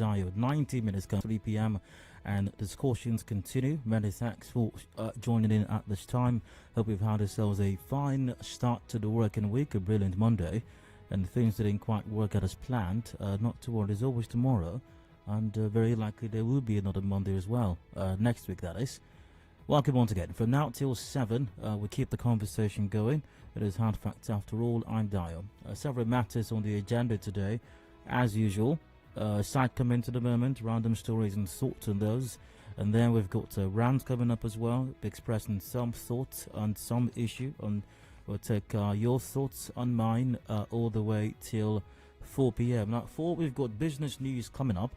Adedayo. 90 minutes come 3 p.m. and discussions continue. Many thanks for joining in at this time. Hope we've had ourselves a fine start to the working week, a brilliant Monday, and things didn't quite work out as planned. Not to worry, there's always tomorrow, and very likely there will be another Monday as well, next week that is. Welcome once again. From now till 7, we keep the conversation going. It is Hard Facts after all. I'm Dio. Several matters on the agenda today, as usual. Side comments at the moment, random stories and thoughts on those. And then we've got rounds coming up as well, expressing some thoughts on some issue. We'll take your thoughts on mine all the way till 4 p.m. Now, at 4, we've got business news coming up.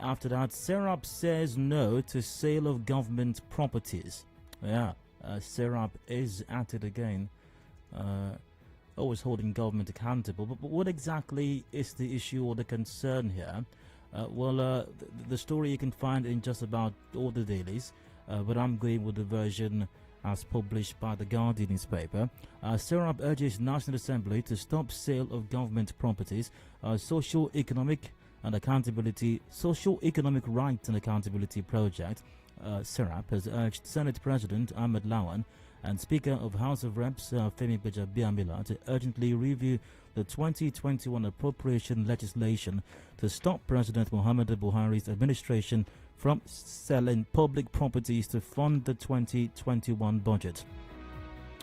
After that, Serap says no to sale of government properties. Yeah, Serap is at it again. Always holding government accountable. But what exactly is the issue or the concern here? The story you can find in just about all the dailies. But I'm going with the version as published by the Guardian newspaper. Serap urges National Assembly to stop sale of government properties. Socio-economic Rights and Accountability Project, Serap, has urged Senate President Ahmed Lawan and Speaker of House of Reps Femi Gbajabiamila to urgently review the 2021 appropriation legislation to stop President Muhammadu Buhari's administration from selling public properties to fund the 2021 budget.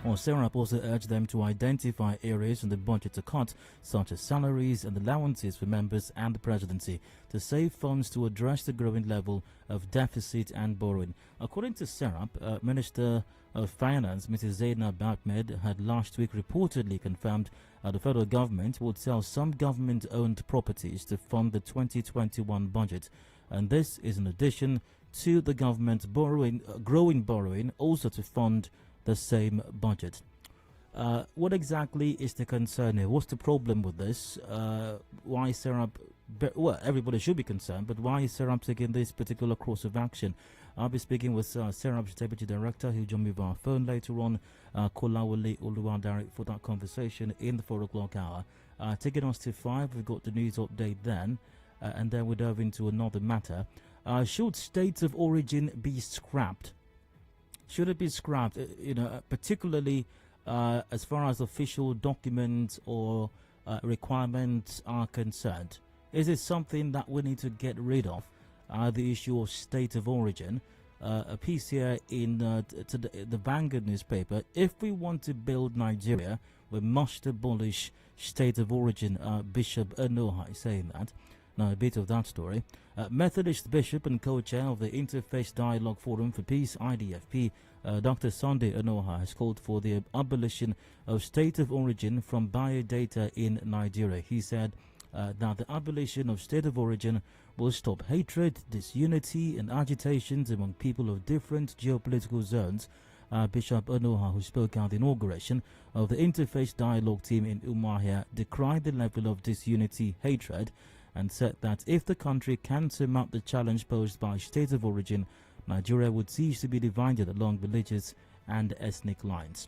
Serap also urged them to identify areas in the budget to cut, such as salaries and allowances for members and the presidency, to save funds to address the growing level of deficit and borrowing. According to Serap, Minister of Finance, Mrs. Zainab Ahmed, had last week reportedly confirmed the federal government would sell some government-owned properties to fund the 2021 budget. And this is in addition to the government growing borrowing, also to fund the same budget. What exactly is the concern here? What's the problem with this? Why Serap? Well, everybody should be concerned, but why is Serap taking this particular course of action? I'll be speaking with Serap's Deputy Director, who'll join me via phone later on, Kolawole Oluwadare, for that conversation in the 4 o'clock hour. Taking us to 5, we've got the news update then, and then we delve into another matter. Should states of origin be scrapped? Should it be scrapped, particularly as far as official documents or requirements are concerned? Is it something that we need to get rid of, the issue of state of origin? A piece here in the Vanguard newspaper: if we want to build Nigeria, we must abolish state of origin. Bishop Enoha is saying that. Now, a bit of that story. Methodist Bishop and co-chair of the Interfaith Dialogue Forum for Peace, IDFP, Dr. Sunday Enoha, has called for the abolition of state of origin from biodata in Nigeria. He said that the abolition of state of origin will stop hatred, disunity, and agitations among people of different geopolitical zones. Bishop Enoha, who spoke at the inauguration of the Interfaith Dialogue team in Umuahia, decried the level of disunity, hatred, and said that if the country can surmount the challenge posed by state of origin, Nigeria would cease to be divided along religious and ethnic lines.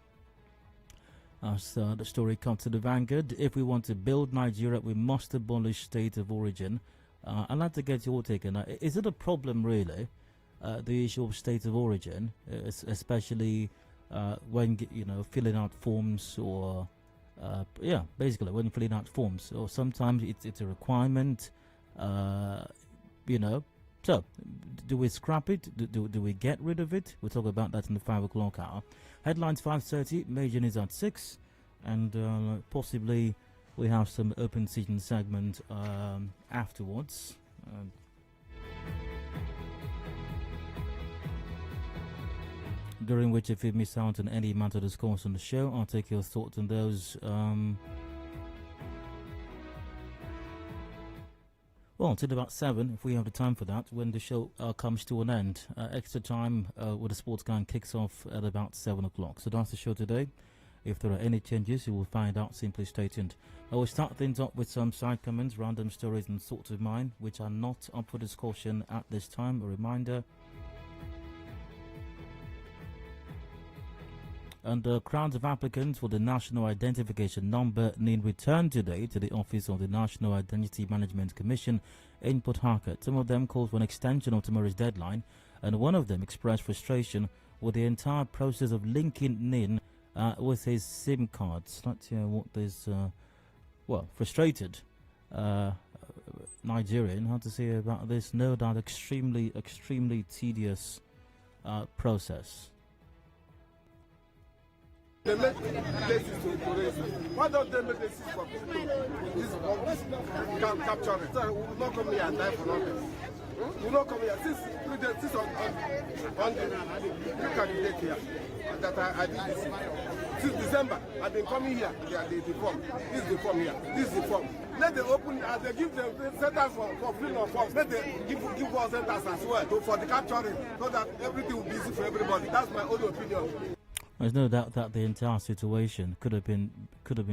As the story comes to the Vanguard, if we want to build Nigeria, we must abolish state of origin. I'd like to get your take on that. Is it a problem, really, the issue of state of origin, especially when filling out forms or basically when filling out forms, or sometimes it's a requirement, So, do we scrap it? Do we get rid of it? We'll talk about that in the 5 o'clock hour. Headlines 5:30, major news at 6, and possibly we have some open season segment afterwards. During which, if you miss out on any matter discussed on the show, I'll take your thoughts on those. Till about 7, if we have the time for that, when the show comes to an end. Extra time with the sports gang kicks off at about 7 o'clock. So that's the show today. If there are any changes, you will find out. Simply stay tuned. I will start things up with some side comments, random stories and thoughts of mine, which are not up for discussion at this time. A reminder: And crowds of applicants for the National Identification Number NIN returned today to the office of the National Identity Management Commission in Port Harcourt. Some of them called for an extension of tomorrow's deadline, and one of them expressed frustration with the entire process of linking NIN with his SIM cards. Let's hear what this, frustrated Nigerian had to say about this. No doubt extremely tedious process. They make places to raise. Why don't they make places for people? This can capture it. So we will not come here and die for nothing. We will not come here. Since on the candidate here that I did this. Since December, I've been coming here. The form. This is the form here. This is the form. Let them open, as they give them centers for filling of forms. Let them give us centers as well for the capturing, so that everything will be easy for everybody. That's my own opinion. There's no doubt that the entire situation could have been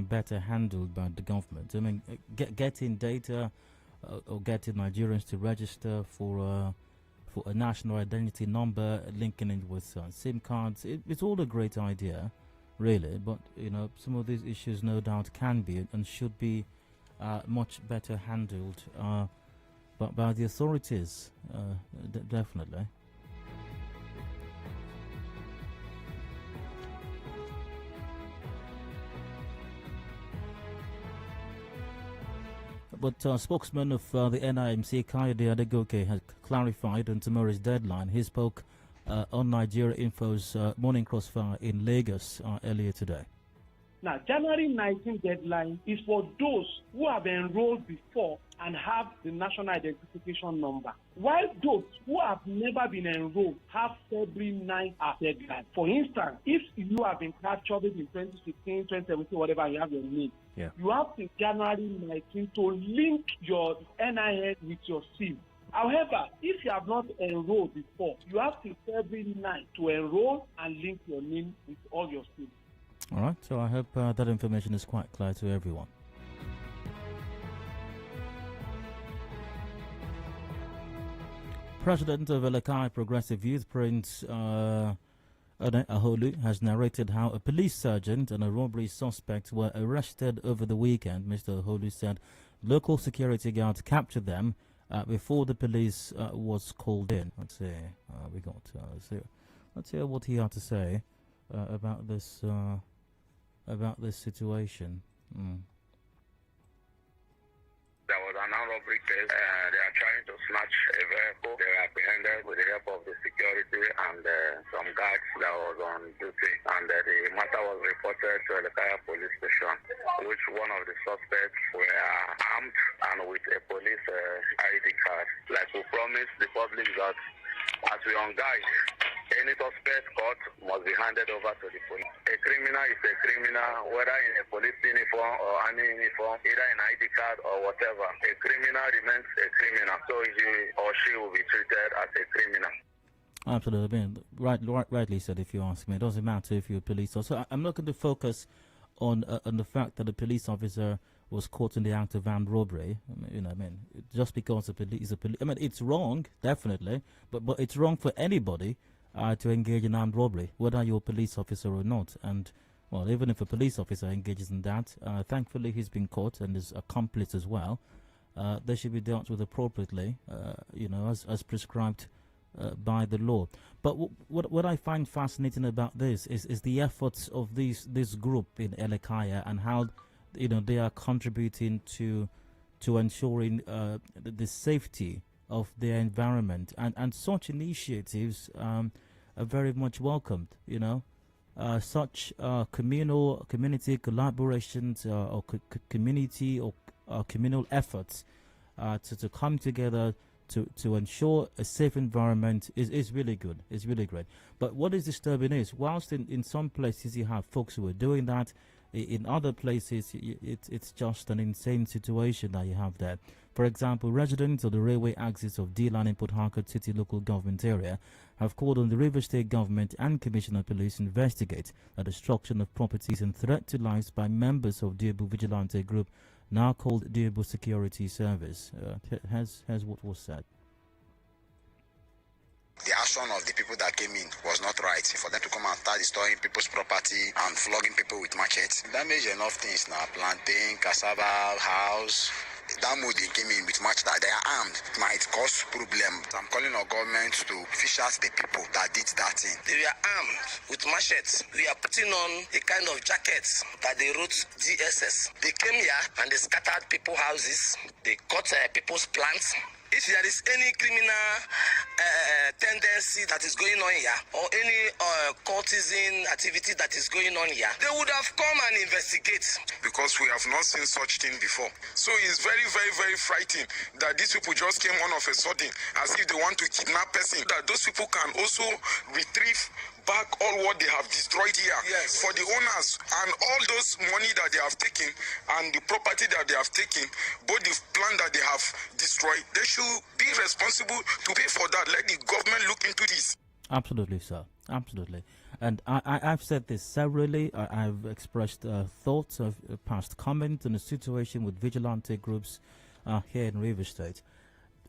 better handled by the government. I mean, getting data or getting Nigerians to register for a national identity number, linking it with SIM cards, it's all a great idea, really. But some of these issues, no doubt, can be and should be much better handled, but by the authorities, definitely. But spokesman of the NIMC, Adedayo has clarified on tomorrow's deadline. He spoke on Nigeria Info's Morning Crossfire in Lagos earlier today. Now, January 19th deadline is for those who have enrolled before and have the national identification number, while those who have never been enrolled have February 9th as deadline. For instance, if you have been captured in 2016, 2017, whatever, you have your name, you have till January 19th to link your NIN with your SIM. However, if you have not enrolled before, you have till February 9th to enroll and link your name with all your SIM. All right, so I hope that information is quite clear to everyone. President of LGA Progressive Youth, Prince Aholu, has narrated how a police sergeant and a robbery suspect were arrested over the weekend. Mr. Aholu said local security guards captured them before the police was called in. Let's see, let's hear what he had to say about this situation. There was an armed robbery case. They are trying to snatch a vehicle. They were apprehended with the help of the security and some guards that was on duty. And the matter was reported to the Kaya police station, which one of the suspects were armed and with a police ID card. Like we promised the public that as we on guide, any suspect caught must be handed over to the police. A criminal is a criminal, whether in a police uniform or any uniform, either in ID card or whatever. A criminal remains a criminal, so he or she will be treated as a criminal. Absolutely. I mean, rightly said, if you ask me. It doesn't matter if you're a police officer. So I'm not going to focus on the fact that the police officer was caught in the act of armed robbery. Just because the police is a police. I mean, it's wrong, definitely, but it's wrong for anybody to engage in armed robbery, whether you're a police officer or not. And, well, even if a police officer engages in that, thankfully he's been caught and is accomplice as well. They should be dealt with appropriately, as prescribed by the law. But what I find fascinating about this is the efforts of this group in LGA and how they are contributing to ensuring the safety of their environment, and such initiatives are very much welcomed. Such community collaborations or community or communal efforts to come together to ensure a safe environment is really good. It's really great. But what is disturbing is, whilst in some places you have folks who are doing that, in other places it's just an insane situation that you have there. For example, residents of the railway axis of D-Line in Port Harcourt City local government area have called on the River State government and Commissioner of Police to investigate the destruction of properties and threat to lives by members of Diobu Vigilante Group, now called Diobu Security Service. Here's what was said. The action action of the people that came in was not right. For them to come and start destroying people's property and flogging people with machetes. Damage enough things now, plantain, cassava, house. That mood they came in with much that they are armed. It might cause problem. I'm calling our government to fish out the people that did that thing. They were armed with machetes. We are putting on a kind of jackets that they wrote DSS. They came here and they scattered people's houses. They cut people's plants. If there is any criminal tendency that is going on here, or any cultism activity that is going on here, they would have come and investigate. Because we have not seen such thing before. So it's very, very, very frightening that these people just came all of a sudden as if they want to kidnap person. That those people can also retrieve back all what they have destroyed here. Yes. For the owners and all those money that they have taken and the property that they have taken, both the plant that they have destroyed, they should be responsible to pay for that. Let the government look into this. Absolutely, sir. Absolutely. And I've said this severally. I've expressed thoughts of past comments on the situation with vigilante groups here in Rivers State.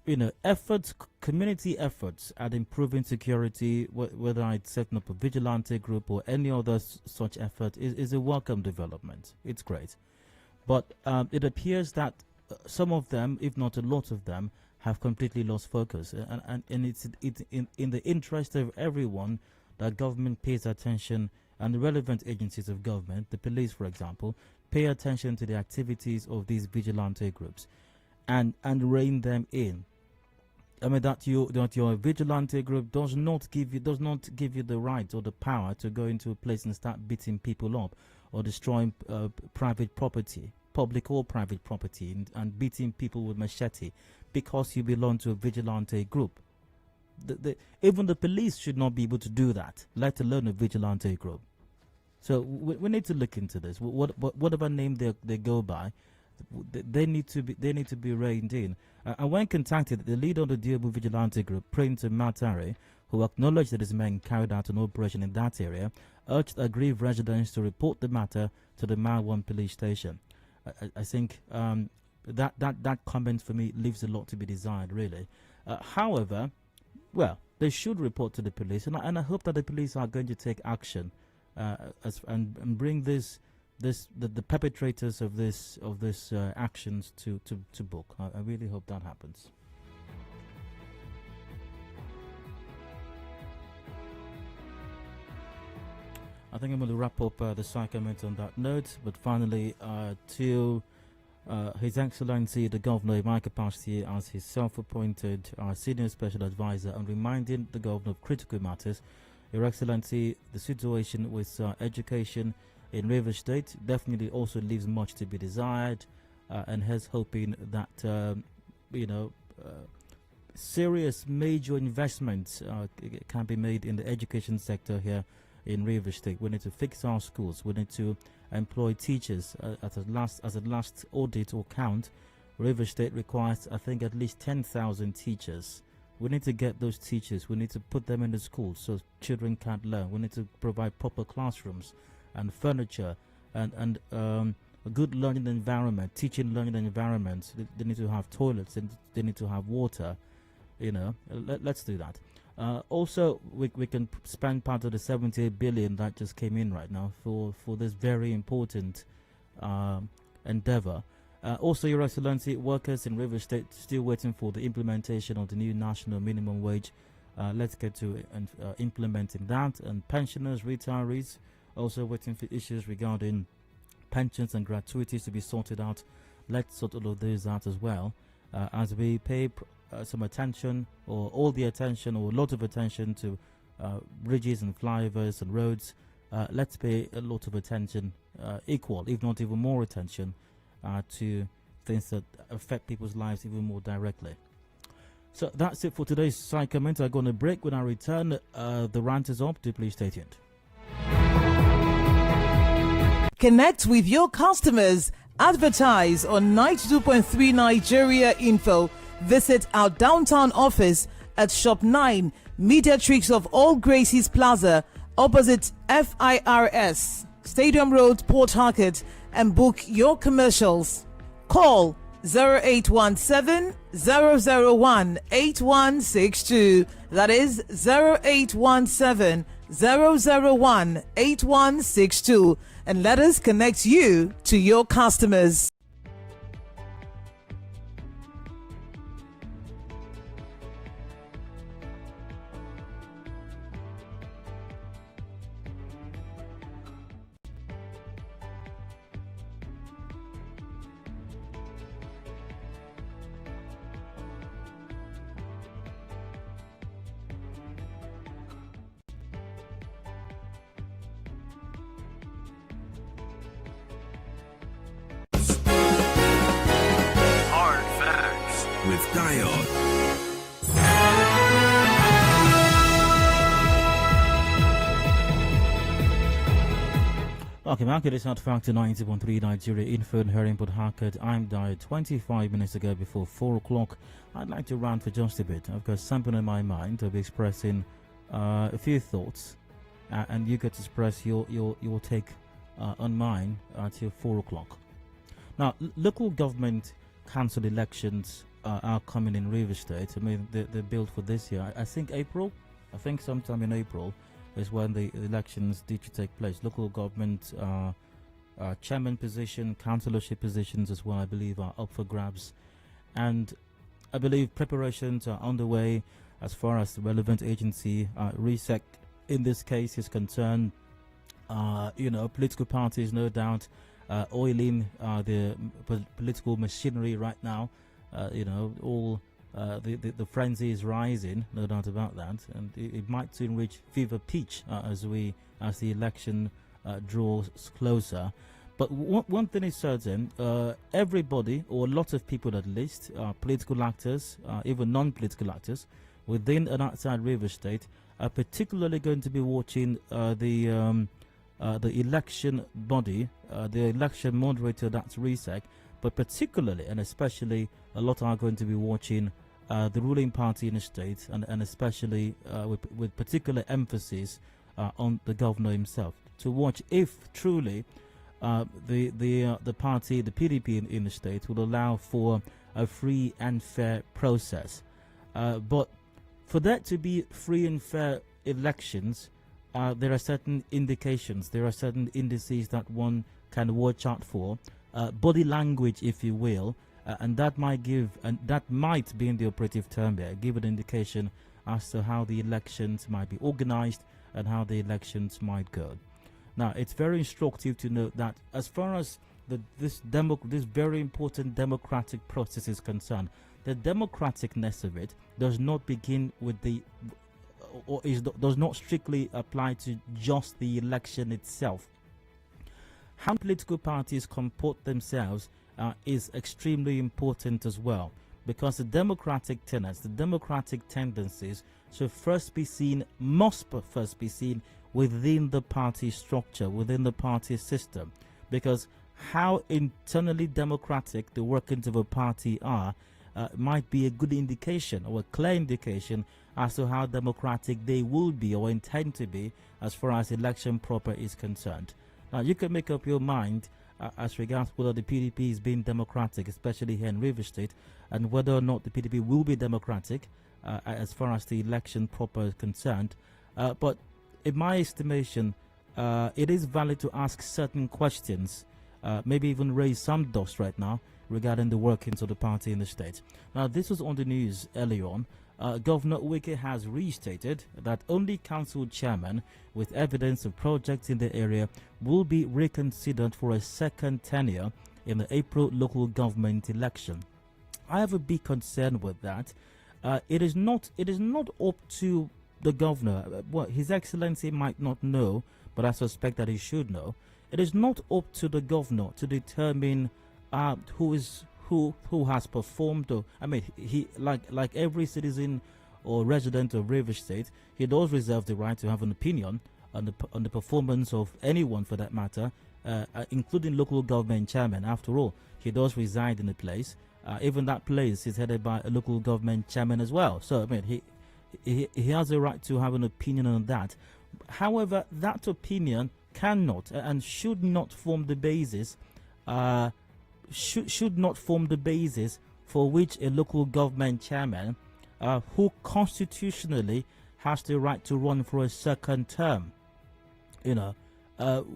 You know, efforts, community efforts at improving security, whether it's setting up a vigilante group or any other such effort, is a welcome development. It's great. But it appears that some of them, if not a lot of them, have completely lost focus. And it's in the interest of everyone that government pays attention, and the relevant agencies of government, the police, for example, pay attention to the activities of these vigilante groups and rein them in. I mean, that your vigilante group does not give you the right or the power to go into a place and start beating people up or destroying private property, public or private property, and beating people with machete because you belong to a vigilante group. Even the police should not be able to do that, let alone a vigilante group. So we need to look into this. Whatever name they go by, they need to be reined in. And when contacted, the leader of the Diobu Vigilante Group, Prince Matare, who acknowledged that his men carried out an operation in that area, urged aggrieved residents to report the matter to the Malwan police station. I think that comment for me leaves a lot to be desired, really. However, well, they should report to the police, and I hope that the police are going to take action and bring the perpetrators of this actions to book. I really hope that happens. I think I'm going to wrap up the side comment on that note. But finally, to His Excellency the Governor in my capacity as his self-appointed senior special advisor, and reminding the Governor of critical matters. Your Excellency, the situation with education in Rivers State definitely also leaves much to be desired, and he's hoping that serious major investments can be made in the education sector here in Rivers State. We need to fix our schools. We need to employ teachers. As a last audit or count, Rivers State requires, I think, at least 10,000 teachers. We need to get those teachers. We need to put them in the schools so children can learn. We need to provide proper classrooms and furniture and a good learning environment, teaching learning environments. They need to have toilets, and they need to have water. Let's do that. Also, we can spend part of the 78 billion that just came in right now for this very important endeavor. Also, Your Excellency, workers in Rivers State still waiting for the implementation of the new national minimum wage. Let's get to implementing that. And pensioners, retirees, also waiting for issues regarding pensions and gratuities to be sorted out. Let's sort all of those out as well, as we pay some attention, or all the attention, or a lot of attention to bridges and flyovers and roads. Let's pay a lot of attention, equal, if not even more attention, to things that affect people's lives even more directly. So that's it for today's side comment. I'm going to break. When I return, the rant is up. Do please stay tuned. Connect with your customers. Advertise on 92.3 Nigeria Info. Visit our downtown office at Shop 9, Mediatrix of All Gracies Plaza, opposite FIRS, Stadium Road, Port Harcourt, and book your commercials. Call 0817 001 8162. That is 0817 001 8162. And let us connect you to your customers. With Dion. Okay, market is at Factor 90.3 Nigeria Info and Hearing Port Harcourt. I'm Dion. 25 minutes ago before 4 o'clock. I'd like to rant for just a bit. I've got something in my mind. I'll be expressing a few thoughts, and you get to express your take on mine until 4 o'clock. Now, local government council elections are coming in Rivers State. I mean, they're built for this year. I think April. I think sometime in April is when the elections due to take place. Local government chairman position, councillorship positions as well, I believe, are up for grabs. And I believe preparations are underway as far as the relevant agency, RESEC in this case, is concerned. Political parties, no doubt, oiling the political machinery right now. All the frenzy is rising, no doubt about that, and it might soon reach fever pitch as the election draws closer. But one thing is certain: everybody, or a lot of people at least, political actors, even non-political actors, within and outside Rivers State, are particularly going to be watching the election body, the election moderator, that's RESEC. But particularly and especially, a lot are going to be watching the ruling party in the state, and especially with particular emphasis on the governor himself, to watch if truly the party, the PDP in the state, will allow for a free and fair process. But for that to be free and fair elections, there are certain indications, there are certain indices that one can watch out for. Body language, if you will, and that might give, and that might be in the operative term there, give an indication as to how the elections might be organized and how the elections might go. Now, it's very instructive to note that as far as this very important democratic process is concerned, the democraticness of it does not begin with does not strictly apply to just the election itself. How political parties comport themselves is extremely important as well, because the democratic tenets, the democratic tendencies must first be seen within the party structure, within the party system, because how internally democratic the workings of a party are might be a good indication, or a clear indication, as to how democratic they will be or intend to be as far as election proper is concerned. Now, you can make up your mind as regards whether the PDP is being democratic, especially here in Rivers State, and whether or not the PDP will be democratic as far as the election proper is concerned. But in my estimation, it is valid to ask certain questions, maybe even raise some dust right now regarding the workings of the party in the state. Now, this was on the news earlier on. Governor Wike has restated that only council chairmen with evidence of projects in the area will be reconsidered for a second tenure in the April local government election. I have a big concern with that. It is not up to the governor. Well, His Excellency might not know, but I suspect that he should know. It is not up to the governor to determine who has performed. Or, I mean, he like every citizen or resident of Rivers State, he does reserve the right to have an opinion on the performance of anyone, for that matter, including local government chairman. After all, he does reside in a place. Even that place is headed by a local government chairman as well. So I mean, he has a right to have an opinion on that. However, that opinion cannot and should not form the basis should not form the basis for which a local government chairman who constitutionally has the right to run for a second term,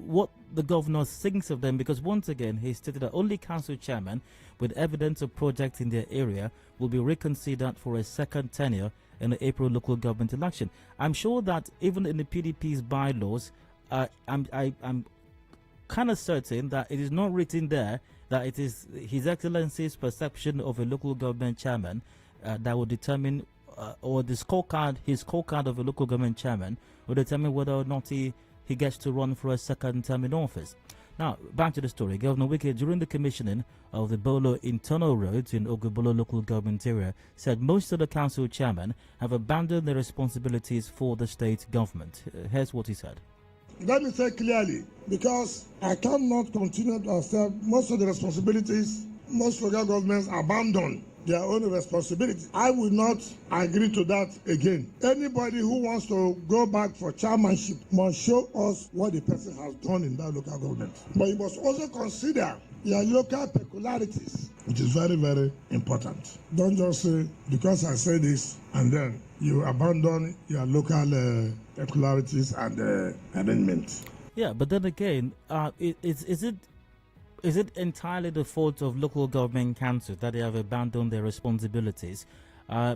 what the governor thinks of them, because once again he stated that only council chairmen with evidence of projects in their area will be reconsidered for a second tenure in the April local government election. I'm sure that even in the PDP's bylaws, I'm kind of certain that it is not written there that it is His Excellency's perception of a local government chairman that will determine, or his scorecard of a local government chairman will determine whether or not he gets to run for a second term in office. Now, back to the story. Governor Wike, during the commissioning of the Bolo internal roads in Ogubolo local government area, said most of the council chairmen have abandoned their responsibilities for the state government. Here's what he said. Let me say clearly, because I cannot continue to accept most of the responsibilities most local governments abandon their own responsibility. I will not agree to that again. Anybody who wants to go back for chairmanship must show us what the person has done in that local government. But you must also consider your local peculiarities, which is very, very important. Don't just say, because I say this, and then you abandon your local peculiarities and arrangements. Yeah, but then again, is it entirely the fault of local government councils that they have abandoned their responsibilities?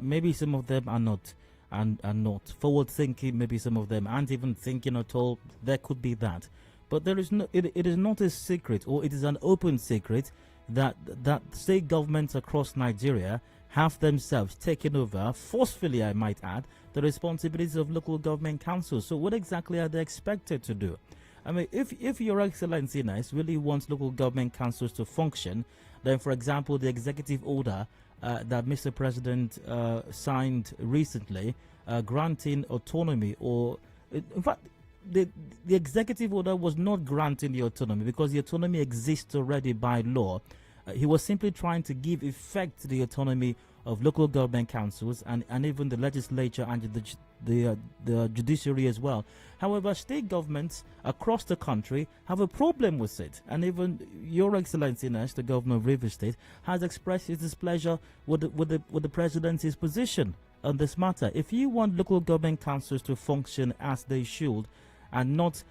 Maybe some of them are not, and are not forward thinking. Maybe some of them aren't even thinking at all. There could be that, but there is no. It is not a secret, or it is an open secret that state governments across Nigeria have themselves taken over forcefully, I might add, the responsibilities of local government councils. So what exactly are they expected to do? I mean, if Your Excellency really wants local government councils to function, then, for example, the executive order that Mr. President signed recently, granting autonomy, or in fact, the executive order was not granting the autonomy because the autonomy exists already by law. He was simply trying to give effect to the autonomy of local government councils and even the legislature and the judiciary as well. However, state governments across the country have a problem with it, and even Your Excellency, the Governor of Rivers State, has expressed his displeasure with the Presidency's position on this matter. If you want local government councils to function as they should and not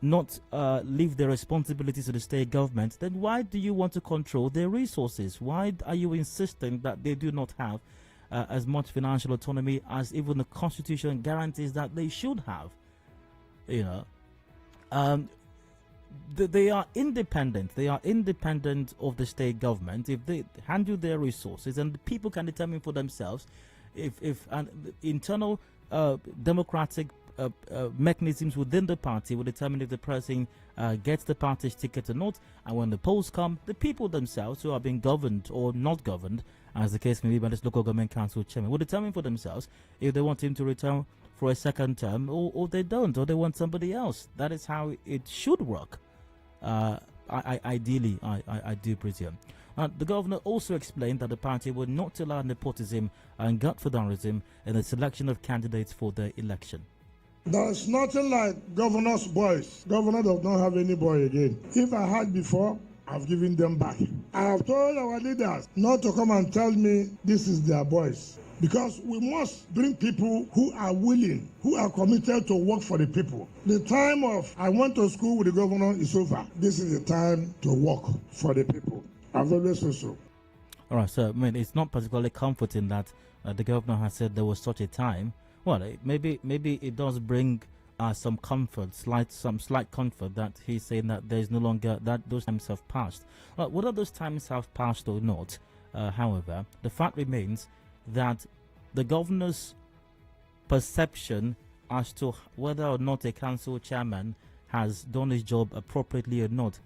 leave their responsibilities to the state government, then why do you want to control their resources? Why are you insisting that they do not have as much financial autonomy as even the Constitution guarantees that they should have? They are independent. They are independent of the state government if they handle their resources, and the people can determine for themselves if an internal democratic mechanisms within the party will determine if the person gets the party's ticket or not. And when the polls come, the people themselves, who are being governed or not governed, as the case may be by this local government council chairman, will determine for themselves if they want him to return for a second term or they don't, or they want somebody else. That is how it should work. Ideally, I do presume. The governor also explained that the party will not allow nepotism and godfatherism in the selection of candidates for the election. There's nothing like governor's boys. Governor does not have any boy again. If I had before, I've given them back. I have told our leaders not to come and tell me this is their boys. Because we must bring people who are willing, who are committed to work for the people. The time of I went to school with the governor is over. This is the time to work for the people. I've always said so. All right, so I mean, it's not particularly comforting that the governor has said there was such a time. Well, maybe it does bring some comfort, some slight comfort, that he's saying that there is no longer, that those times have passed. Well, whether those times have passed or not, however, the fact remains that the governor's perception as to whether or not a council chairman has done his job appropriately or not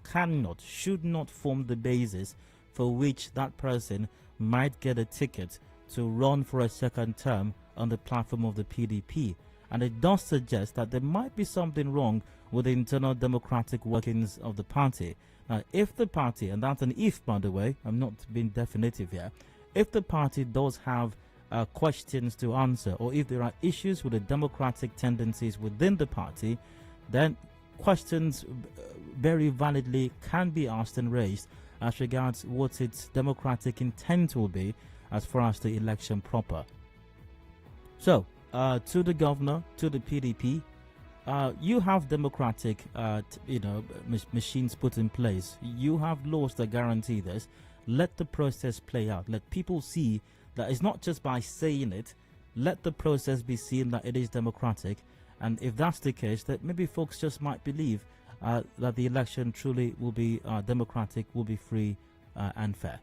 should not form the basis for which that person might get a ticket to run for a second term on the platform of the PDP. And it does suggest that there might be something wrong with the internal democratic workings of the party. Now, if the party, and that's an if, by the way, I'm not being definitive here, if the party does have questions to answer, or if there are issues with the democratic tendencies within the party, then questions very validly can be asked and raised as regards what its democratic intent will be as far as the election proper. So, to the governor, to the PDP, you have democratic, machines put in place. You have laws that guarantee this. Let the process play out. Let people see that it's not just by saying it. Let the process be seen that it is democratic. And if that's the case, that maybe folks just might believe that the election truly will be democratic, will be free and fair.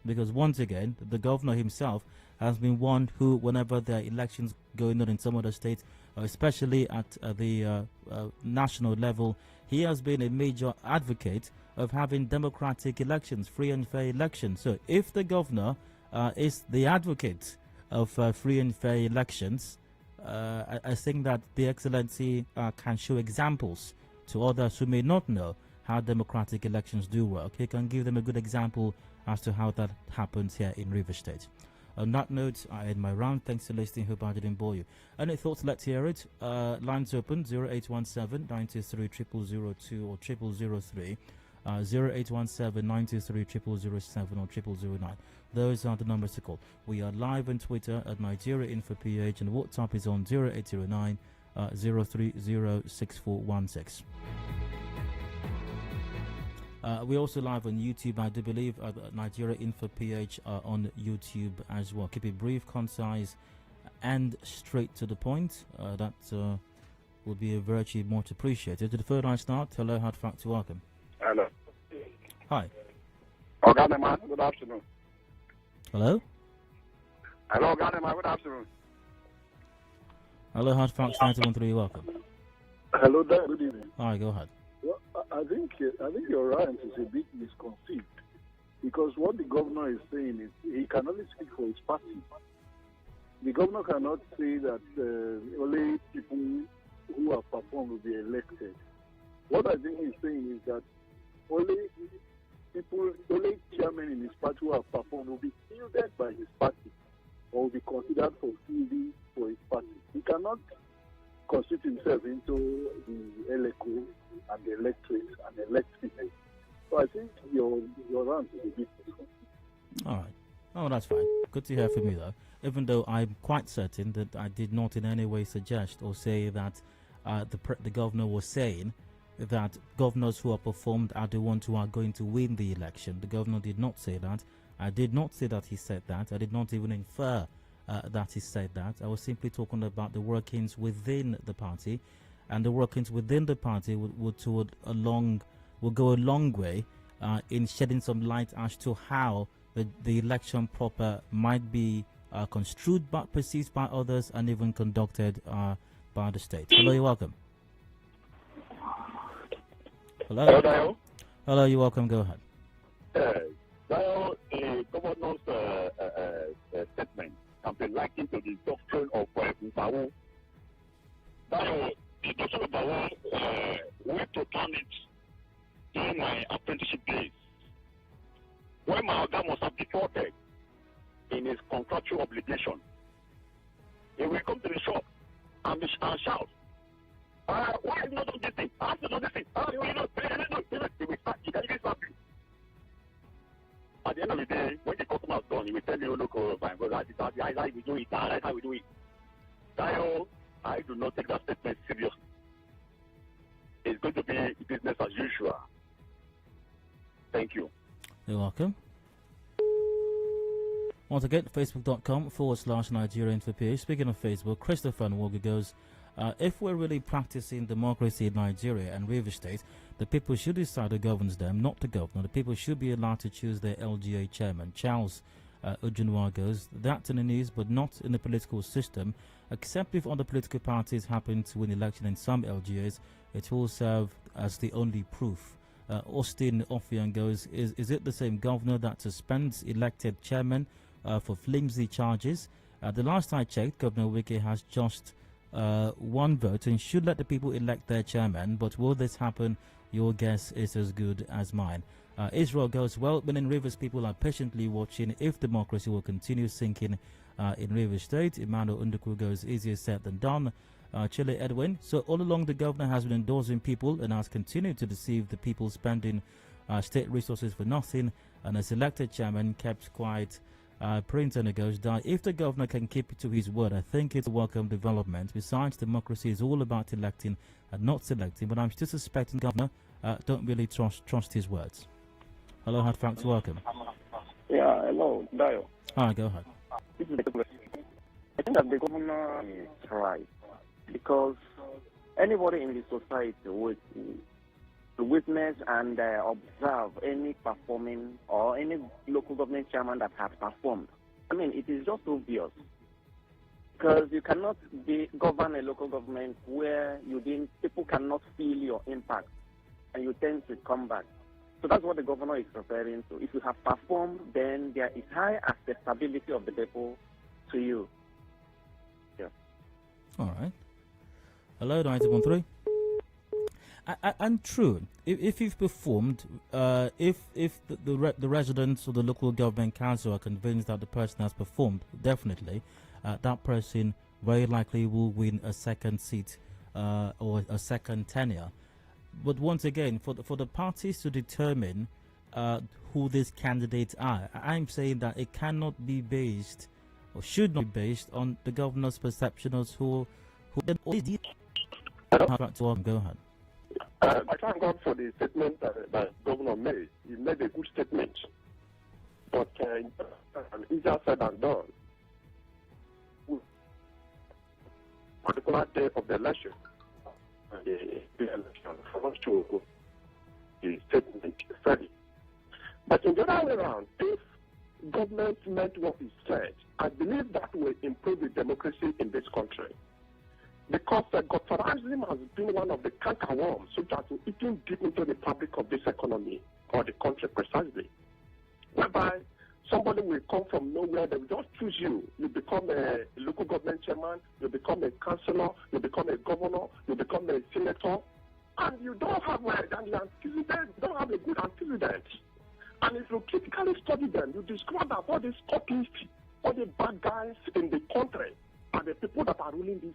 Because once again, the governor himself has been one who, whenever there are elections going on in some other states, especially at the national level, he has been a major advocate of having democratic elections, free and fair elections. So if the governor is the advocate of free and fair elections, I think that the Excellency can show examples to others who may not know how democratic elections do work. He can give them a good example as to how that happens here in Rivers State. On that note, I end my round. Thanks for listening. Hope I didn't bore you. Any thoughts? Let's hear it. Lines open 0817 93 0002 or 0003. 0817 93 0007 or 0009. Those are the numbers to call. We are live on Twitter at Nigeria Info PH, and WhatsApp is on 0809 0306416. We're also live on YouTube, I do believe, at Nigeria Info PH on YouTube as well. Keep it brief, concise, and straight to the point. That would be a virtue much appreciated. To the third line start, hello, hard fact to welcome. Hello. Hi. Oganema, good afternoon. Hello? Hello, Oganema, good afternoon. Hello, hard fact 913, welcome. Hello there, good evening. All right, go ahead. Well, I think your rant is a bit misconceived, because what the governor is saying is he can only speak for his party. The governor cannot say that only people who have performed will be elected. What I think he's saying is that only chairmen in his party who have performed will be fielded by his party or will be considered for fielding for his party. He cannot constitute himself into the LGA and the electorate and elect people. So I think your rant is a bit misconceived. All right. Oh, that's fine. Good to hear from you, though. Even though I'm quite certain that I did not in any way suggest or say that the governor was saying that governors who are performed are the ones who are going to win the election. The governor did not say that. I did not say that he said that. I did not even infer that he said that. I was simply talking about the workings within the party, and the workings within the party would go a long way in shedding some light as to how the election proper might be construed, but perceived by others, and even conducted by the state. Hello, you're welcome. Hello. Hello. Hello, you're welcome. Go ahead. The governor's statement can be likened to the doctrine of Mbao. The doctrine of Mbao, we had to turn it during my apprenticeship days. When my organ was deported in his contractual obligation, he will come to the shop and shout, why are you not doing this thing? I have to do this thing. You will start, you can even start you. At the end of the day, when the customer is done, he will tell you, look, my brother, that's how we do it, that's how we do it. I do not take that statement seriously. It's going to be business as usual. Thank you. You're welcome. Once again, facebook.com/Nigeria Info PH. Speaking of Facebook, Christopher Nwogu goes, if we're really practicing democracy in Nigeria and Rivers State, the people should decide who governs them, not the governor. The people should be allowed to choose their LGA chairman. Charles Ujunwa goes, that's in the news, but not in the political system. Except if other political parties happen to win election in some LGAs, it will serve as the only proof. Austin Offian goes, is it the same governor that suspends elected chairman for flimsy charges? The last I checked, Governor Wike has just one vote and should let the people elect their chairman, but will this happen? Your guess is as good as mine. Israel goes, well, when in Rivers, people are patiently watching if democracy will continue sinking in Rivers State. Emmanuel Unduku goes, easier said than done. Chile Edwin, so all along the governor has been endorsing people and has continued to deceive the people, spending state resources for nothing, and a selected chairman kept quiet. Printer goes down. If the governor can keep to his word, I think it's a welcome development. Besides, democracy is all about electing and not selecting, but I'm still suspecting the governor don't really trust his words. Hello, hard fact, welcome. Yeah, hello, Dayo. Hi, go ahead. This is the question. I think that the governor is right, because anybody in the society would witness and observe any performing or any local government chairman that has performed. I mean, it is just obvious, because you cannot govern a local government where people cannot feel your impact, and you tend to come back. So that's what the governor is referring to. If you have performed, then there is high acceptability of the people to you. Yeah. All right. Hello, 913. And true, if you've performed, if the residents or the local government council are convinced that the person has performed, definitely, that person very likely will win a second seat or a second tenure. But once again, for the parties to determine who these candidates are, I'm saying that it cannot be based or should not be based on the governor's perception of who. Go ahead. I thank God for the statement that the governor made. He made a good statement. But easier said than done. Particular day of the election, the election, for us to go the statement fairly. But in the other way around, if government meant what it said, I believe that will improve the democracy in this country. Because godfatherism has been one of the cankerworms, so that we're eating deep into the fabric of this economy or the country precisely. Whereby somebody will come from nowhere, they will just choose you. You become a local government chairman, you become a councillor, you become a governor, you become a senator, and you don't have an antecedent, you don't have a good antecedent. And if you critically study them, you discover that all these copists, all the bad guys in the country are the people that are ruling this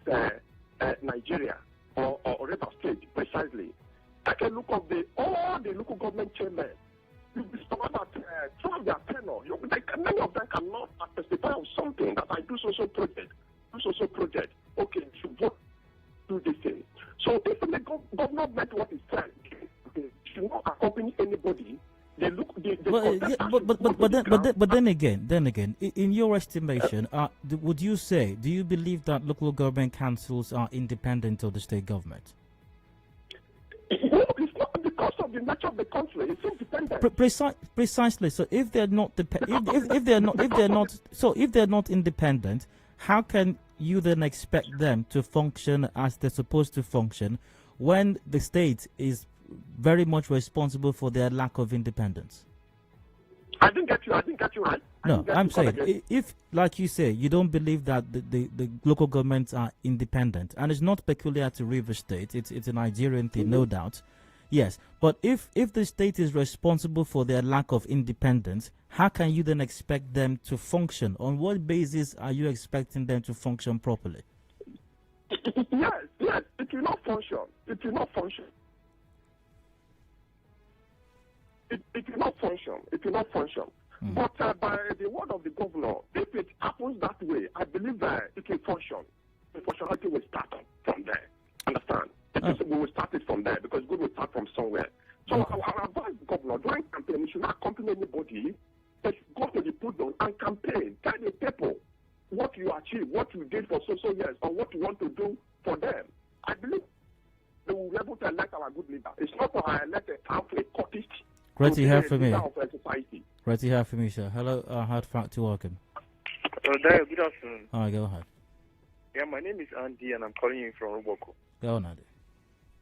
Nigeria or River State precisely. Take a look of all the local government chairmen. You discover that some of their tenure, many of them cannot testify of something that I do so project. Okay, you should vote, do this thing. So if the governor meant what he said, they should not accompany anybody. They look. But then again, in your estimation, would you say? Do you believe that local government councils are independent of the state government? No, it's not because of the nature of the country. It's independent. Precisely. So if they're not if they're not independent, how can you then expect them to function as they're supposed to function when the state is very much responsible for their lack of independence? I didn't get you right. No, I'm saying, if, like you say, you don't believe that the local governments are independent, and it's not peculiar to River State, it's a Nigerian thing, no doubt. Yes, but if the state is responsible for their lack of independence, how can you then expect them to function? On what basis are you expecting them to function properly? Yes, it will not function. It will not function. But by the word of the governor, if it happens that way, I believe that it will function. The functionality will start from there. Understand? We will start it from there, because good will start from somewhere. So I advise the governor, during campaign, he should not accompany anybody. They should go to the podium and campaign. Tell the people what you achieved, what you did for so years, or what you want to do for them. I believe they will be able to elect our good leader. It's not for I elect a pamphlet copyist. Great to hear from you. Great to hear from you, sir. Hello, hard fact to welcome. Dayo, good afternoon. Hi, go ahead. Yeah, my name is Andy, and I'm calling you from Roboko. Go on, Andy.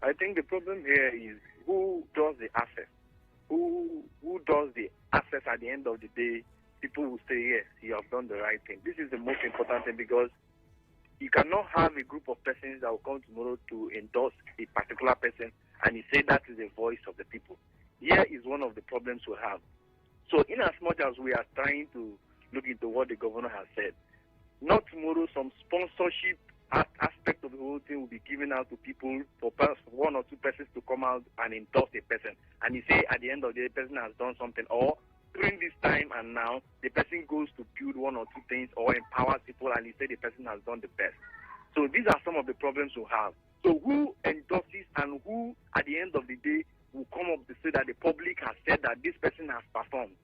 I think the problem here is who does the access. Who does the access at the end of the day? People will say, yes, you have done the right thing. This is the most important thing, because you cannot have a group of persons that will come tomorrow to endorse a particular person, and you say that is the voice of the people. Here is one of the problems we have. So in as much as we are trying to look into what the governor has said, not tomorrow some sponsorship aspect aspect of the whole thing will be given out to people for one or two persons to come out and endorse a person. And you say at the end of the day, the person has done something. Or during this time and now, the person goes to build one or two things or empowers people and you say the person has done the best. So these are some of the problems we have. So who endorses and who, at the end of the day, will come up to say that the public has said that this person has performed?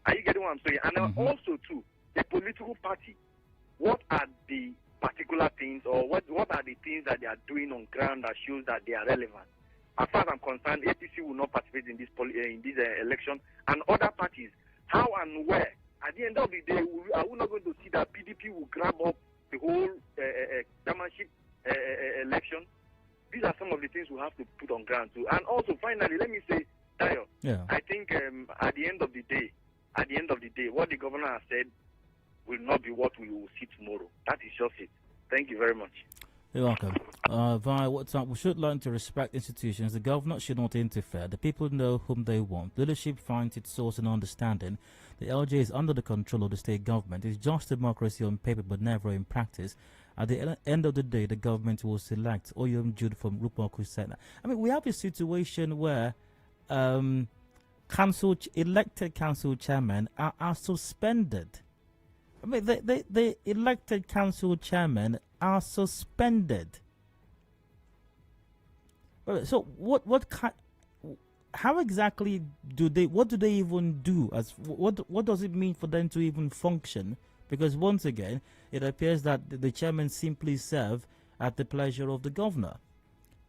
Are you getting what I'm saying? And also, too, the political party, what are the particular things or what are the things that they are doing on ground that shows that they are relevant? As far as I'm concerned, APC will not participate in this election, and other parties, how and where? At the end of the day, are we not going to see that PDP will grab up the whole chairmanship election? These are some of the things we have to put on ground too. And also, finally, let me say, Tayo, I think at the end of the day, what the governor has said will not be what we will see tomorrow. That is just it. Thank you very much. You're welcome. Via WhatsApp, we should learn to respect institutions. The government should not interfere. The people know whom they want. Leadership finds its source in understanding. The LGA is under the control of the state government. It's just democracy on paper, but never in practice. At the end of the day, the government will select Oyum Jude from Rupoku Senate. I mean, we have a situation where elected council chairmen are suspended. I mean, the elected council chairmen are suspended. So how exactly what do they even do? What does it mean for them to even function? Because once again, it appears that the chairmen simply serve at the pleasure of the governor.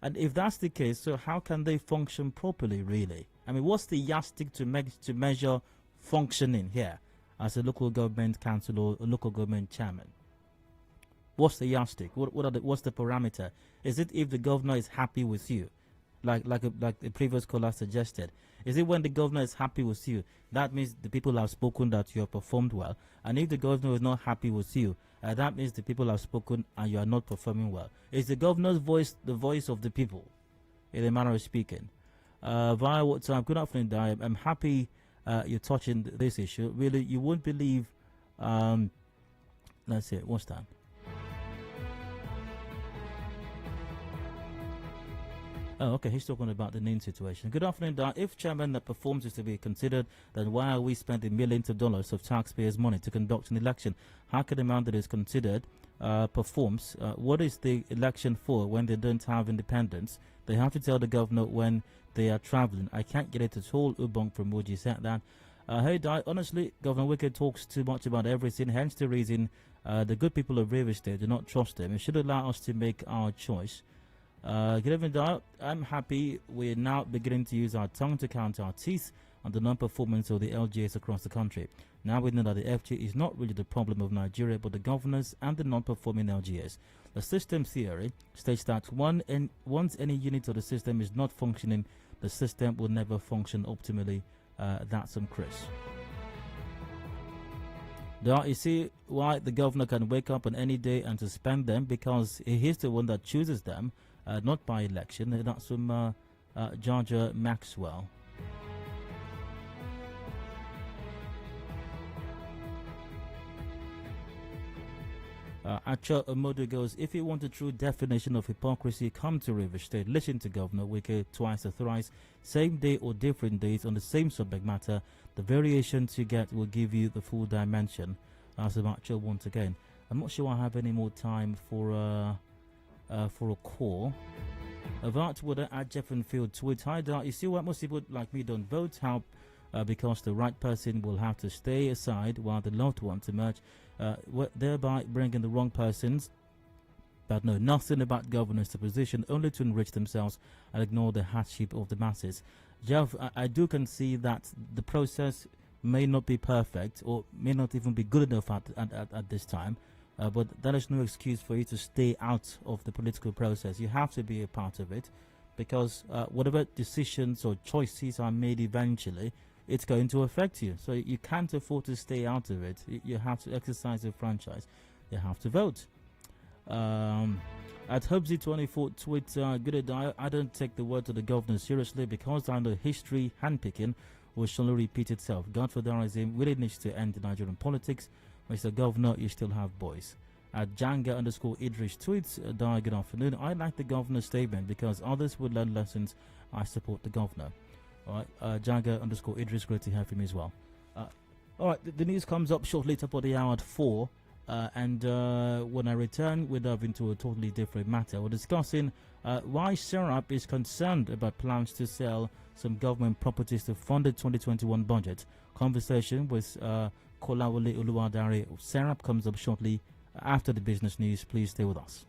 And if that's the case, so how can they function properly, really? I mean, what's the yardstick to measure functioning here as a local government council or a local government chairman? What's the yardstick? What's the parameter? Is it if the governor is happy with you, like the previous caller suggested? Is it when the governor is happy with you? That means the people have spoken that you have performed well. And if the governor is not happy with you, that means the people have spoken and you are not performing well. Is the governor's voice the voice of the people, in a manner of speaking? Via WhatsApp, good afternoon, Dai. I'm happy you're touching this issue. Really, you won't believe. Let's see, what's that? Oh, okay, he's talking about the name situation. Good afternoon, Dar. If chairman that performs is to be considered, then why are we spending millions of dollars of taxpayers' money to conduct an election? How can the man that is considered performs? What is the election for when they don't have independence? They have to tell the governor when they are traveling. I can't get it at all. Ubong from Woji said that. Hey, Dar, honestly, Governor Wike talks too much about everything, hence the reason the good people of River State do not trust him. It should allow us to make our choice. Good evening, Dar. I'm happy we're now beginning to use our tongue to count our teeth on the non-performance of the LGAs across the country. Now we know that the FG is not really the problem of Nigeria, but the governors and the non-performing LGAs. The system theory states that once any unit of the system is not functioning, the system will never function optimally. That's Chris. Dar, you see why the governor can wake up on any day and suspend them, because he is the one that chooses them. Not by election. That's from Georgia Maxwell. Acha Omodo goes, if you want a true definition of hypocrisy, come to River State. Listen to Governor Wike twice or thrice, same day or different days on the same subject matter. The variations you get will give you the full dimension. As Acha once again. I'm not sure I have any more time for a call. About whether at Jeffenfield tweet, hi Dar, you see what most people like me don't vote, how because the right person will have to stay aside while the loved ones emerge, thereby bringing the wrong persons but know nothing about governance to position only to enrich themselves and ignore the hardship of the masses. Jeff, I do concede that the process may not be perfect or may not even be good enough at this time. But that is no excuse for you to stay out of the political process. You have to be a part of it, because whatever decisions or choices are made eventually, it's going to affect you. So you can't afford to stay out of it. You have to exercise your franchise. You have to vote. At Hubsy24 Twitter, good day. I don't take the word of the governor seriously, because I know history handpicking will surely repeat itself. Godfatherism really needs to end in Nigerian politics. Mr. Governor, you still have boys. At Janga_Idris tweets, good afternoon. I like the governor's statement because others would learn lessons. I support the governor. All right, Janga_Idris, great to have him as well. All right, the news comes up shortly, top of the hour at 4. And when I return, we'll dive into a totally different matter. We're discussing why Serap is concerned about plans to sell some government properties to fund the 2021 budget. Conversation with Kolawole Oluwadare of Serap comes up shortly after the business news. Please stay with us.